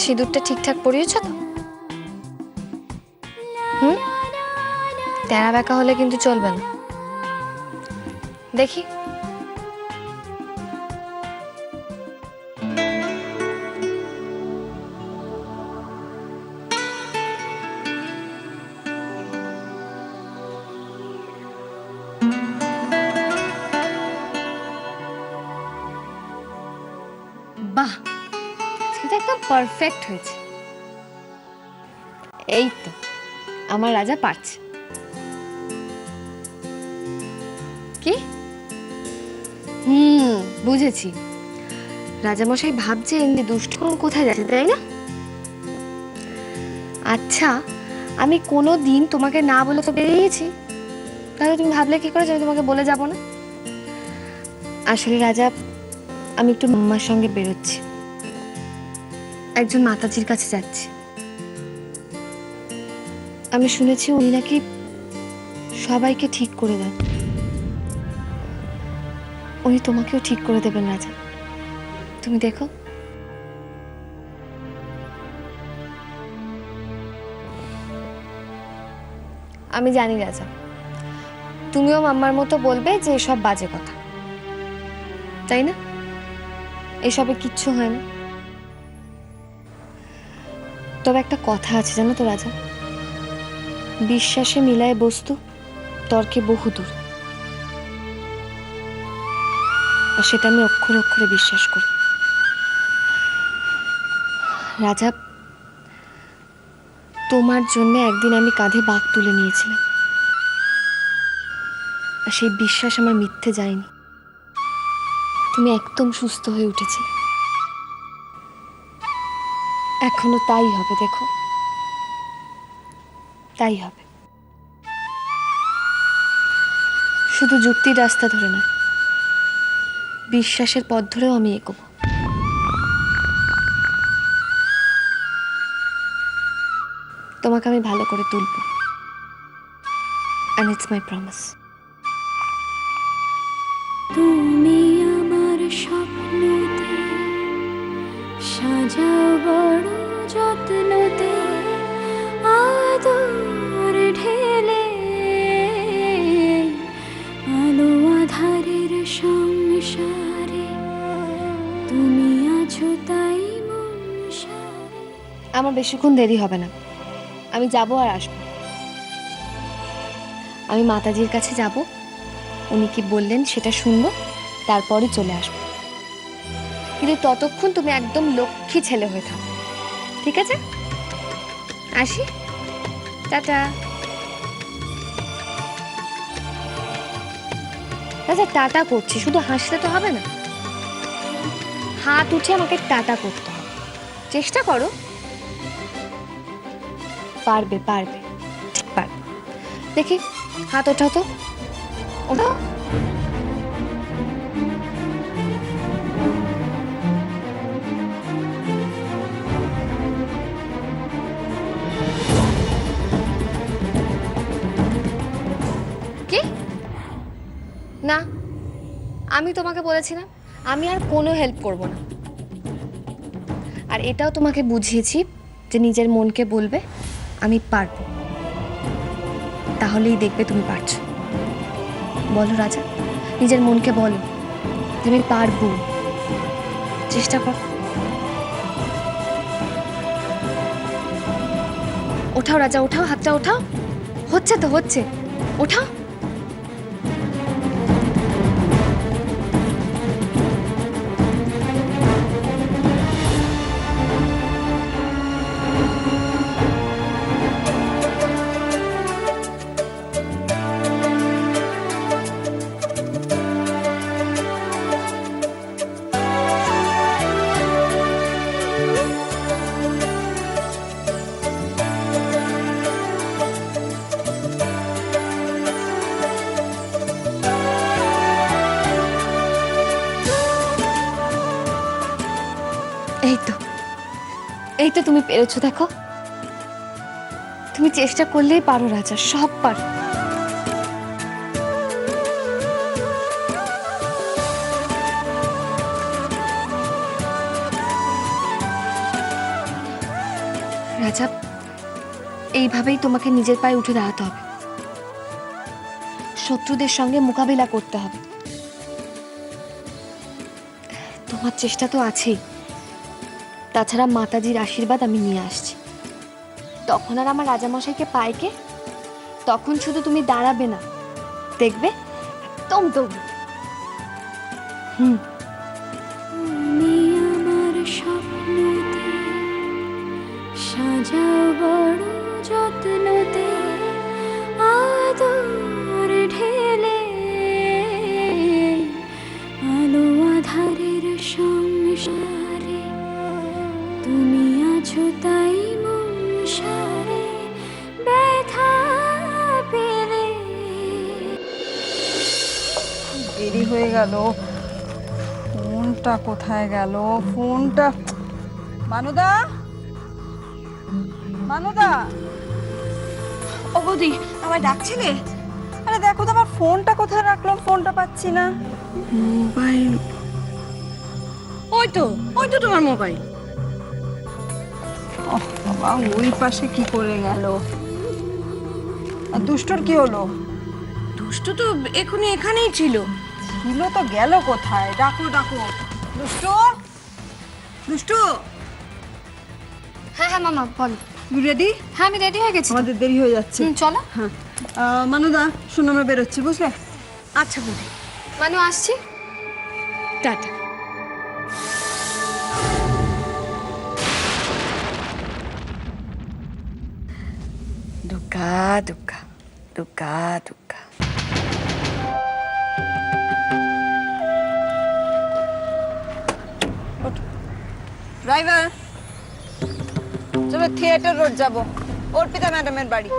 সিঁদুরটা ঠিকঠাক পরিয়েছ তো? হুম, তেরা বেঁকা হলে কিন্তু চলবে না। দেখি। বাহ, সেটা একদম পারফেক্ট হয়েছে। এই তো আমার রাজা পারছে। কি? বুঝেছি। রাজামশাই ভাবছে এমনি দুষ্টুকরণ কোথায় যাচ্ছে, তাই না? আচ্ছা, আমি কোনো দিন তোমাকে না বলে তো বেরিয়েছি, তাহলে তুমি ভাবলে কি করে যে আমি তোমাকে বলে যাব না? আসলে রাজা, আমি একটু মাম্মার সঙ্গে বেরোচ্ছি, একজন মাতাজির কাছে যাচ্ছি। আমি শুনেছি উনি নাকি সবাইকে ঠিক করে দেন। উনি তোমাকেও ঠিক করে দেবেন রাজা, তুমি দেখো। আমি জানি রাজা, তুমিও মাম্মার মতো বলবে যে এসব বাজে কথা, তাই না? এসবে কিচ্ছু হয় না। তবে একটা কথা আছে জানো তো রাজা, বিশ্বাসে মিলায় বস্তু, তর্কে বহুদূর। আর সেটা আমি অক্ষরে অক্ষরে বিশ্বাস করি। রাজা, তোমার জন্য একদিন আমি কাঁধে বাঘ তুলে নিয়েছিলাম, আর সেই বিশ্বাস আমার মিথ্যে যায়নি। তুমি একদম সুস্থ হয়ে উঠেছিলে। এখনো তাই হবে, দেখো, তাই হবে। শুধু যুক্তির রাস্তা ধরে না, বিশ্বাসের পথ ধরেও আমি এগোবো। তোমাকে আমি ভালো করে তুলবো, and it's my promise. তুমি আমার স্বপ্নতে সাজাও বড় যত্নতে, আদর ঢেলে আলো আধারের সংসারে, তুমি আছো তাই মন সারে। আমার বেশিক্ষণ দেরি হবে না, আমি যাবো আর আসবো। আমি মাতাজির কাছে যাব, উনি কি বললেন সেটা শুনবো, তারপরে চলে আসবো। কিন্তু ততক্ষণ তুমি একদম লক্ষ্মী ছেলে হয়ে থাকো, ঠিক আছে? আসি, টাটা। আচ্ছা, টাটা করছি, শুধু হাসলে তো হবে না, হাত উঠে আমাকে টাটা করতে হবে। চেষ্টা করো, পারবে পারবে, ঠিক পারবে। দেখি, হাত ওঠাও তো, ওঠাও। কি? না, আমি তোমাকে বলেছিলাম আমি আর কোনো হেল্প করব না। আর এটাও তোমাকে বুঝিয়েছি যে নিজের মনকে বলবে আমি পারবো, তাহলেই দেখবে তুমি পারছো। বলো রাজা, নিজের মনকে বলো যে আমি পারবো, চেষ্টা কর। ওঠাও রাজা, ওঠাও, হাতটা ওঠাও। হচ্ছে তো, হচ্ছে, ওঠাও। এই তো, এই তো তুমি পেরেছো, দেখো। তুমি চেষ্টা করলেই পারো রাজা, সব পারো। এইভাবেই তোমাকে নিজের পায়ে উঠে দাঁড়াতে হবে, শত্রুদের সঙ্গে মোকাবিলা করতে হবে। তোমার চেষ্টা তো আছেই, তাছাড়া মাতাজির আশীর্বাদ আমি নিয়ে আসছি। তখন আর আমার রাজামশাইকে পায় কে? তখন শুধু তুমি দাঁড়াবে না, দেখবে একদম দৌড়। তুমি আমার স্বপ্নতে সাজাও বড় যত্নতে, আদর ঢেলে আলো আধারের সংসারে, তুমি আছো তাই মন সারে ব্যথা পেলে। দেরি হয়ে গেল, ফোনটা কোথায় গেল? ফোনটা মানুদা, মানুদা। ও বৌদি, আমায় ডাকছিলে? আরে দেখো তো আমার ফোনটা কোথায় রাখলাম, ফোনটা পাচ্ছি না। মোবাইল, ওই তো তোমার মোবাইল। ওহ বাবা, ওই পাশে কি করে গেল? আর দুষ্টুর কি হলো? দুষ্টু তো এখনই এখানেই ছিল। ছিল তো, গেল কোথায়? ডাকো ডাকো, দুষ্টু, দুষ্টু। হ্যাঁ হ্যাঁ মামা বলো। তুমি রেডি? হ্যাঁ আমি রেডি হয়ে গেছি। আমাদের দেরি হয়ে যাচ্ছে। চলো। হ্যাঁ মানুদা, শোনো আমরা বেরোচ্ছি, বুঝলে? আচ্ছা বৌদি, মানু আসছি, টাটা। দুগ্গা দুগ্গা দুগ্গা দুগ্গা। ড্রাইভার, চলো থিয়েটার রোড যাবো, অর্পিতা ম্যাডামের বাড়ি।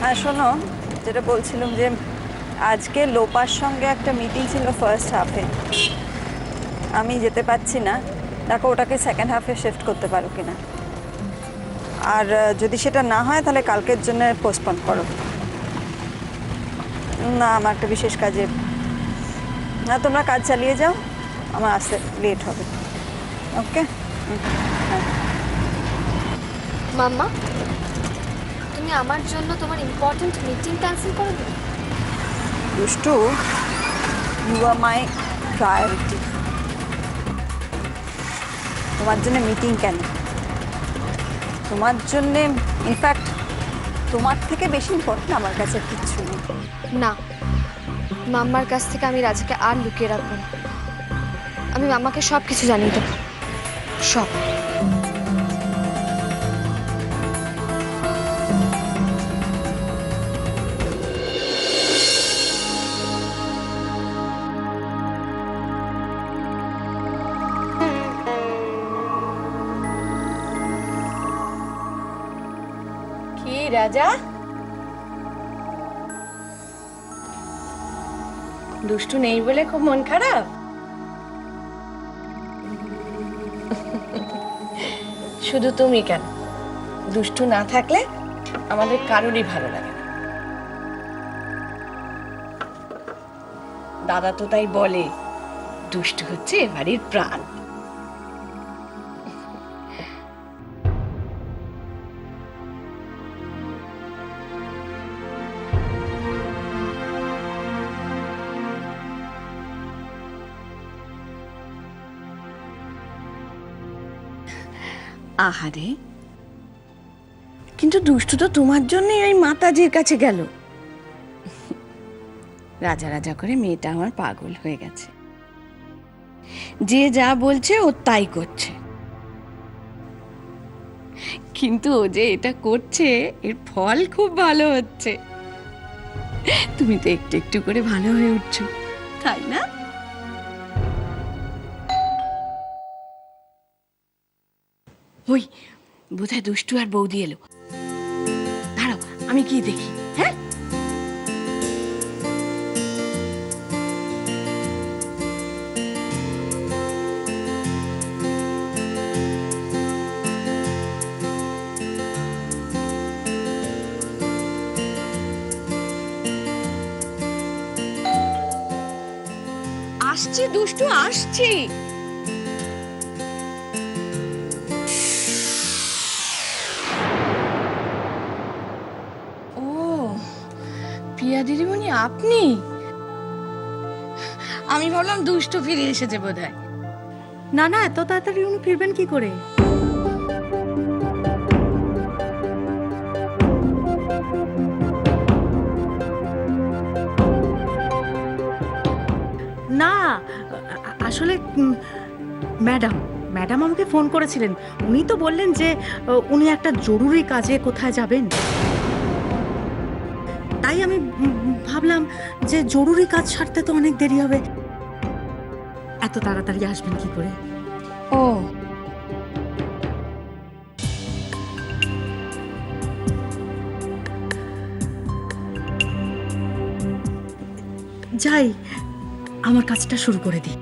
হ্যাঁ শোনো, যেটা বলছিলাম যে আজকে লোপার সঙ্গে একটা মিটিং ছিল ফার্স্ট হাফে, আমি যেতে পারছি না। দেখো ওটাকে সেকেন্ড হাফে শিফট করতে পারো কিনা, আর যদি সেটা না হয় তাহলে কালকের জন্য পোস্টপন করো। না, আমার একটা বিশেষ কাজে। না, তোমরা কাজ চালিয়ে যাও, আমার আসতে লেট হবে। ওকে? হ্যাঁ। মাম্মা তুমি আমার জন্য তোমার ইম্পর্ট্যান্ট মিটিং ক্যান্সেল করে দিলে। দুষ্টু, ইউ আর মাই প্রায়োরিটি। তোমার জন্য মিটিং কেন? তোমার জন্যে ইনফ্যাক্ট তোমার থেকে বেশি ইম্পর্টেন্ট আমার কাছে কিচ্ছু নেই। না, মাম্মার কাছ থেকে আমি রাজাকে আর লুকিয়ে রাখবো না। আমি মাম্মাকে সব কিছু জানিয়ে দেবো, সব। কি রাজা, দুষ্টু নেই বলে খুব মন খারাপ? শুধু তুমি কেন, দুষ্টু না থাকলে আমাদের কারোরই ভালো লাগে না। দাদা তো তাই বলে দুষ্টু হচ্ছে এ বাড়ির প্রাণ। আহারে, কিন্তু দুষ্টু তো তোমার জন্যই ওই মাতাজির কাছে গেল। রাজা রাজা করে মেয়েটা আমার পাগল হয়ে গেছে, যে যা বলছে ও তাই করছে। কিন্তু ও যে এটা করছে এর ফল খুব ভালো হচ্ছে। তুমি তো একটু একটু করে ভালো হয়ে উঠছো, তাই না? ওই বোধহয় দুষ্টু আর বৌদি এলো। দাঁড়াও, আমি কি দেখি। হ্যাঁ, আসছি দুষ্টু, আসছি। ও পিয়া দিদিমণি, আপনি? আমি ভাবলাম দুষ্টু ফিরে এসেছে বোধহয়। না না, এত তাড়াতাড়ি উনি ফিরবেন কি করে? না, আসলে ম্যাডাম ম্যাডাম আমাকে ফোন করেছিলেন। উনি তো বললেন যে উনি একটা জরুরি কাজে কোথায় যাবেন। তাই আমি ভাবলাম যে জরুরি কাজ সারতে তো অনেক দেরি হবে, এত তাড়াতাড়ি আসবেন কি করে। ও যাই, আমার কাজটা শুরু করে দিই।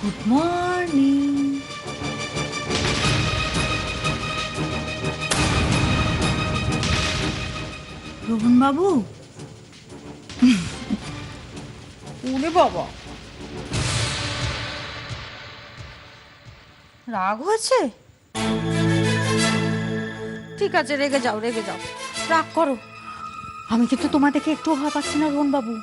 Good morning. রোহন বাবু। ওরে বাবা, রাগ হয়েছে? ঠিক আছে, রেগে যাও রেগে যাও, রাগ করো। আমি কিন্তু তোমার দেখে একটু ভয় পাচ্ছি না রোহন বাবু।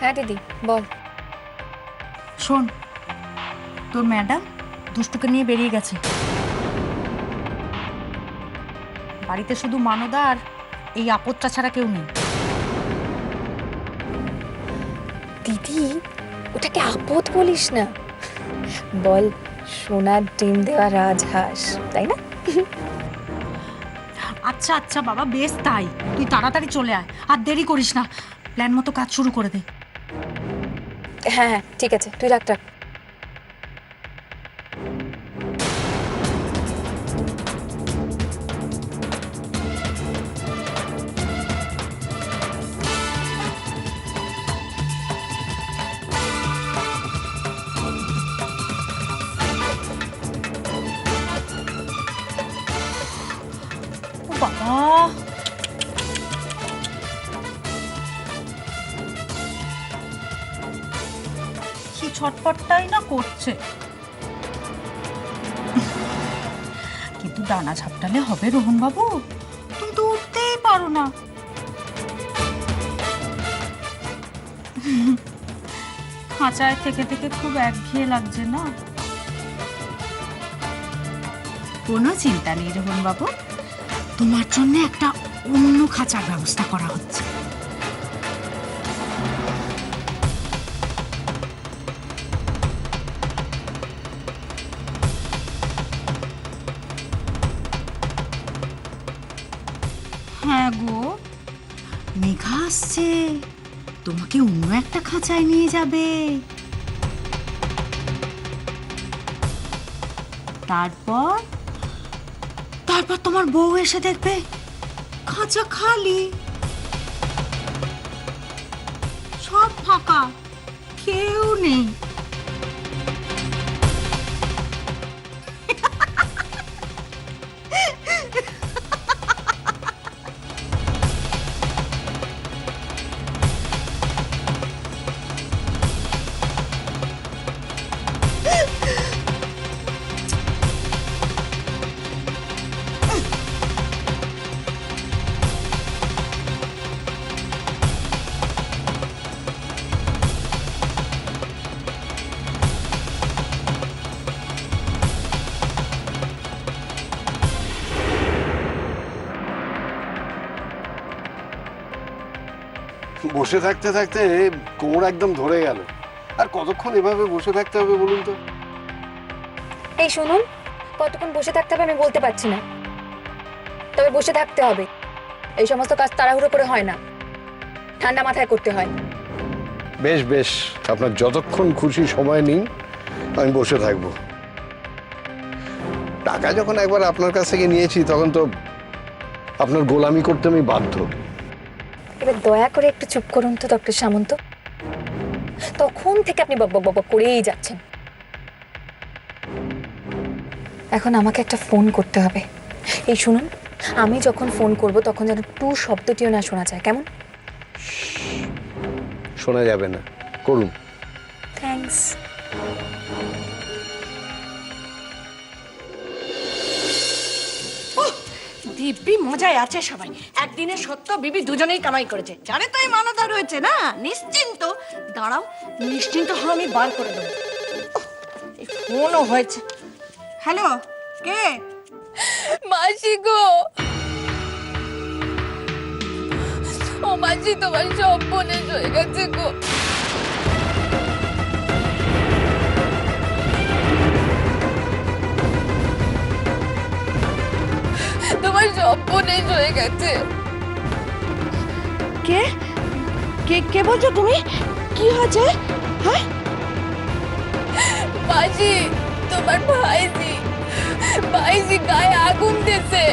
হ্যাঁ দিদি, বল। শোন, তোর ম্যাডাম দুষ্টুকে নিয়ে বেরিয়ে গেছে। বাড়িতে শুধু মানদা আর এই আপদটা ছাড়া কেউ নেই। দিদি, ওটাকে আপদ বলিস না, বল সোনার ডিম দেওয়া রাজহাঁস, তাই না? আচ্ছা আচ্ছা বাবা, বেশ তাই। তুই তাড়াতাড়ি চলে আয়, আর দেরি করিস না। প্ল্যান মতো কাজ শুরু করে দে। হ্যাঁ হ্যাঁ, ঠিক আছে, তুই রাখ রাখ। ও বাবা, ছটফটটাই না করছে। কিন্তু ডানা ঝাপটালে হবে রোহন বাবু, তুমি তো উঠতেই পারো না। খাঁচায় থেকে থেকে খুব একঘেয়ে লাগছে না? কোনো চিন্তা নেই রোহন বাবু, তোমার জন্য একটা অন্য খাঁচার ব্যবস্থা করা হচ্ছে। হ্যাঁ গো, মেঘা আসছে, তোমাকে অন্য একটা খাঁচায় নিয়ে যাবে। তারপর তারপর তোমার বউ এসে দেখবে খাঁচা খালি, সব ফাঁকা, কেউ নেই। বসে থাকতে থাকতে কোমর একদম ধরে গেল। আর কতক্ষণ এভাবে বসে থাকতে হবে বলুন তো? এই শুনুন, কতক্ষণ বসে থাকতে হবে আমি বলতে পারছি না, তবে বসে থাকতে হবে। এই সমস্ত কাজ তাড়াহুড়ো করে হয় না, ঠান্ডা মাথায় করতে হয়। বেশ বেশ, আপনার যতক্ষণ খুশি সময় নিন, আমি বসে থাকবো। টাকা যখন একবার আপনার কাছ থেকে নিয়েছি তখন তো আপনার গোলামি করতে আমি বাধ্য। এবার দয়া করে একটু চুপ করুন তো ডক্টর সামন্ত, তখন থেকে আপনি বক বক বক বক করেই যাচ্ছেন। এখন আমাকে একটা ফোন করতে হবে। এই শুনুন, আমি যখন ফোন করব তখন যেন টু শব্দটিও না শোনা যায়, কেমন? শোনা যাবে না, করুন। থ্যাঙ্কস। দিব্যি মজায় আছে সবাই। একদিনে সত্য বিবি দুজনেই কামাই করেছে, জানে তো এই মানদা রয়েছে না, নিশ্চিন্ত। দাঁড়াও, নিশ্চিন্ত হলো, আমি বার করে দেবো। এই ফোনও হয়েছে। হ্যালো, কে? মাসি গো, ও মাসি, তোমার সব মনে হয়ে গেছে গো। তোমার সব মনে হয়ে গেছে। কে কে কে বলছো তুমি? কি হয়েছে? হ্যাঁ, মাসি, তোমার ভাইজি গায়ে আগুন দিয়েছে।